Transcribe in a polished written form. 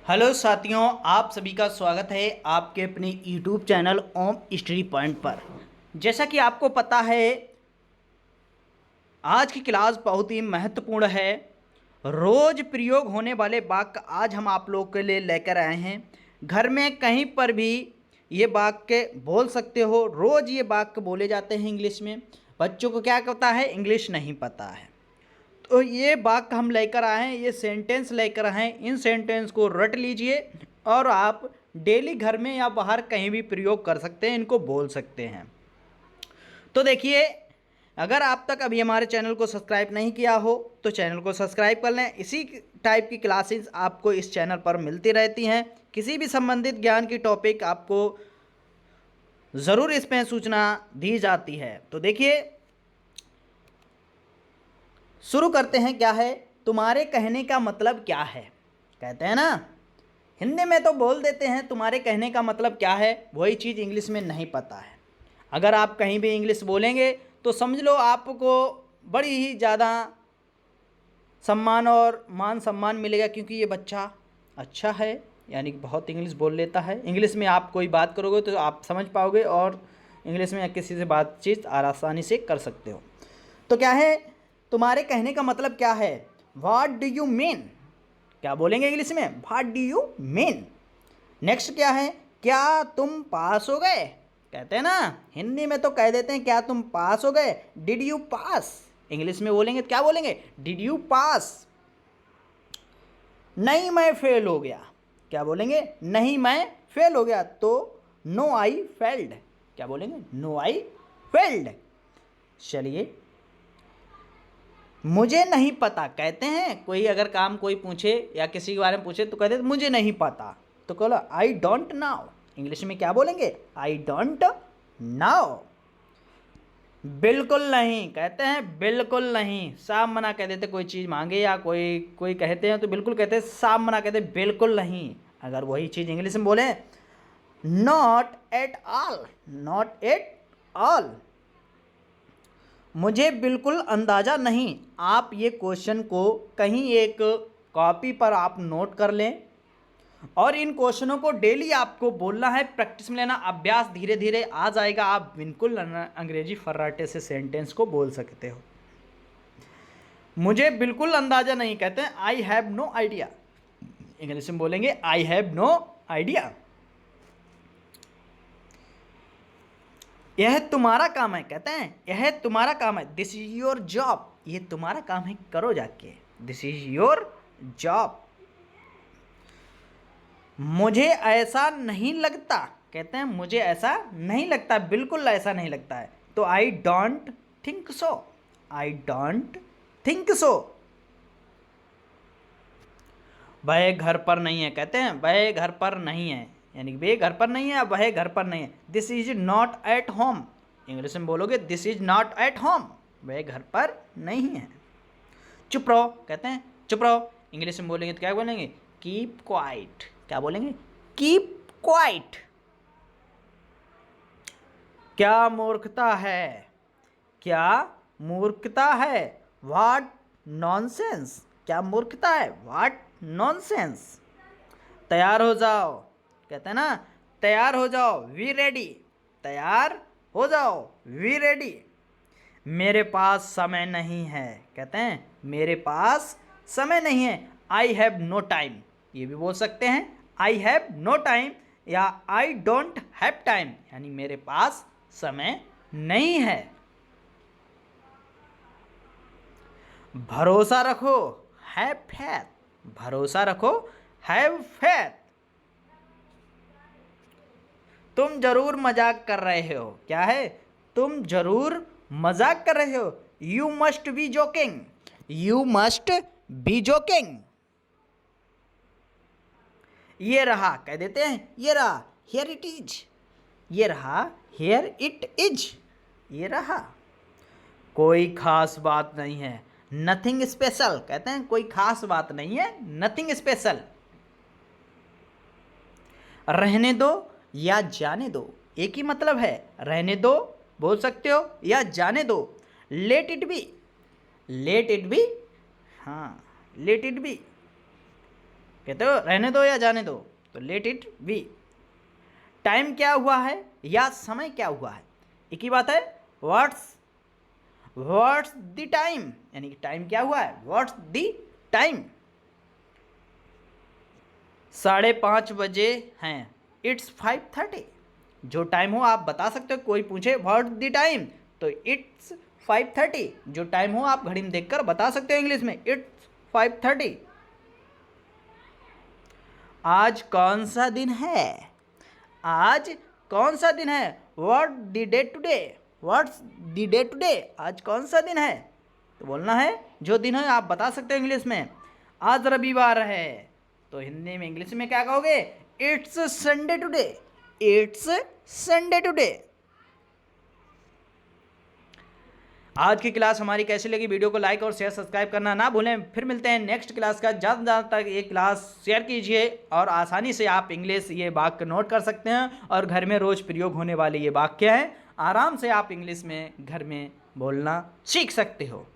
Hello साथियों, आप सभी का स्वागत है आपके अपने यूट्यूब चैनल ओम स्टडी पॉइंट पर। जैसा कि आपको पता है, आज की क्लास बहुत ही महत्वपूर्ण है। रोज प्रयोग होने वाले वाक्य आज हम आप लोगों के लिए लेकर आए हैं। घर में कहीं पर भी ये वाक्य बोल सकते हो। रोज ये वाक्य बोले जाते हैं इंग्लिश में। बच्चों को क्या पता है? इंग्लिश नहीं पता है। तो ये वाक्य हम लेकर आए हैं, ये सेंटेंस लेकर आए हैं। इन सेंटेंस को रट लीजिए और आप डेली घर में या बाहर कहीं भी प्रयोग कर सकते हैं, इनको बोल सकते हैं। तो देखिए, अगर आप तक अभी हमारे चैनल को सब्सक्राइब नहीं किया हो तो चैनल को सब्सक्राइब कर लें। इसी टाइप की क्लासेस आपको इस चैनल पर मिलती रहती हैं। किसी भी संबंधित ज्ञान की टॉपिक आपको ज़रूर इसमें सूचना दी जाती है। तो देखिए, शुरू करते हैं। क्या है? तुम्हारे कहने का मतलब क्या है? कहते हैं ना, हिंदी में तो बोल देते हैं तुम्हारे कहने का मतलब क्या है, वही चीज़ इंग्लिश में नहीं पता है। अगर आप कहीं भी इंग्लिश बोलेंगे तो समझ लो आपको बड़ी ही ज़्यादा सम्मान और मान सम्मान मिलेगा, क्योंकि ये बच्चा अच्छा है, यानी कि बहुत इंग्लिश बोल लेता है। इंग्लिश में आप कोई बात करोगे तो आप समझ पाओगे और इंग्लिश में किसी से बातचीत आसानी से कर सकते हो। तो क्या है? तुम्हारे कहने का मतलब क्या है? What do you mean? क्या बोलेंगे इंग्लिश में? What do you mean. Next क्या है? क्या तुम पास हो गए? कहते हैं ना, हिंदी में तो कह देते हैं क्या तुम पास हो गए, डिड यू पास। इंग्लिश में बोलेंगे तो क्या बोलेंगे? Did you pass. नहीं मैं फेल हो गया, क्या बोलेंगे? नहीं मैं फेल हो गया। तो नो आई फेल्ड, क्या बोलेंगे? No I failed. चलिए, मुझे नहीं पता कहते हैं। कोई अगर काम कोई पूछे या किसी के बारे में पूछे तो कहते हैं मुझे नहीं पता, तो कहो आई डोंट नाउ। इंग्लिश में क्या बोलेंगे? I don't now. बिल्कुल नहीं कहते हैं, बिल्कुल नहीं। साफ मना कह देते, कोई चीज़ मांगे या कोई कोई कहते हैं तो बिल्कुल कहते हैं, साफ मना कहते हैं बिल्कुल नहीं। अगर वही चीज़ इंग्लिश में बोले, not at all, not at all. मुझे बिल्कुल अंदाज़ा नहीं। आप ये क्वेश्चन को कहीं एक कॉपी पर आप नोट कर लें और इन क्वेश्चनों को डेली आपको बोलना है, प्रैक्टिस में लेना। अभ्यास धीरे धीरे आ जाएगा, आप बिल्कुल अंग्रेजी फर्राटे से सेंटेंस को बोल सकते हो। मुझे बिल्कुल अंदाज़ा नहीं कहते हैं I have no idea. English में बोलेंगे आई हैव नो आइडिया। यह तुम्हारा काम है, कहते हैं यह तुम्हारा काम है, दिस इज योर जॉब। ये तुम्हारा काम है, करो जाके, दिस इज योर जॉब। मुझे ऐसा नहीं लगता, कहते हैं मुझे ऐसा नहीं लगता, बिल्कुल ऐसा नहीं लगता है। तो I don't think so, I don't think so. वह घर पर नहीं है, कहते हैं वह घर पर नहीं है, यानी वे घर पर नहीं है, वह घर पर नहीं है। This is not at home. English में बोलोगे this is not at home, वह घर पर नहीं है। चुप रहो, कहते हैं चुप रहो। इंग्लिश में बोलेंगे तो क्या बोलेंगे? कीप क्वाइट, क्या बोलेंगे? Keep quiet. क्या मूर्खता है, क्या मूर्खता है, व्हाट नॉनसेंस। क्या मूर्खता है, व्हाट नॉनसेंस। तैयार हो जाओ, कहते हैं ना, तैयार हो जाओ, वी रेडी। तैयार हो जाओ, वी रेडी। मेरे पास समय नहीं है, कहते हैं मेरे पास समय नहीं है। आई हैव नो टाइम, ये भी बोल सकते हैं, आई हैव नो टाइम या आई डोंट हैव टाइम, यानी मेरे पास समय नहीं है। भरोसा रखो, हैव फैथ, भरोसा रखो, हैव फैथ। तुम जरूर मजाक कर रहे हो, क्या है? तुम जरूर मजाक कर रहे हो। You must be joking, you must be joking. ये रहा, कह देते हैं ये रहा, हियर इट इज। ये रहा, हियर इट इज, ये रहा। कोई खास बात नहीं है, नथिंग स्पेशल, कहते हैं कोई खास बात नहीं है, नथिंग स्पेशल। रहने दो या जाने दो, एक ही मतलब है। रहने दो बोल सकते हो या जाने दो। Let it be, let it be, हाँ लेट इट बी। कहते हो रहने दो या जाने दो, तो लेट इट बी। टाइम क्या हुआ है या समय क्या हुआ है, एक ही बात है। व्हाट्स द टाइम, यानी कि टाइम क्या हुआ है, व्हाट्स द टाइम। 5:30 बजे हैं, इट्स 5:30। जो टाइम हो आप बता सकते हो, कोई पूछे व्हाट द टाइम तो इट्स 5:30। जो टाइम हो आप घड़ी में देखकर बता सकते हो इंग्लिश में, इट्स 5:30। आज कौन सा दिन है, आज कौन सा दिन है, what the day today, what's the day today, आज कौन सा दिन है। तो बोलना है जो दिन है आप बता सकते हो इंग्लिश में। आज रविवार है तो हिंदी में इंग्लिश में क्या कहोगे, it's Sunday today, it's Sunday today. आज की क्लास हमारी कैसी लगी, वीडियो को लाइक और शेयर सब्सक्राइब करना ना भूलें। फिर मिलते हैं नेक्स्ट क्लास का। ज़्यादा से ज़्यादा तक ये क्लास शेयर कीजिए और आसानी से आप इंग्लिश ये वाक्य नोट कर सकते हैं और घर में रोज़ प्रयोग होने वाले ये वाक्य हैं, आराम से आप इंग्लिश में घर में बोलना सीख सकते हो।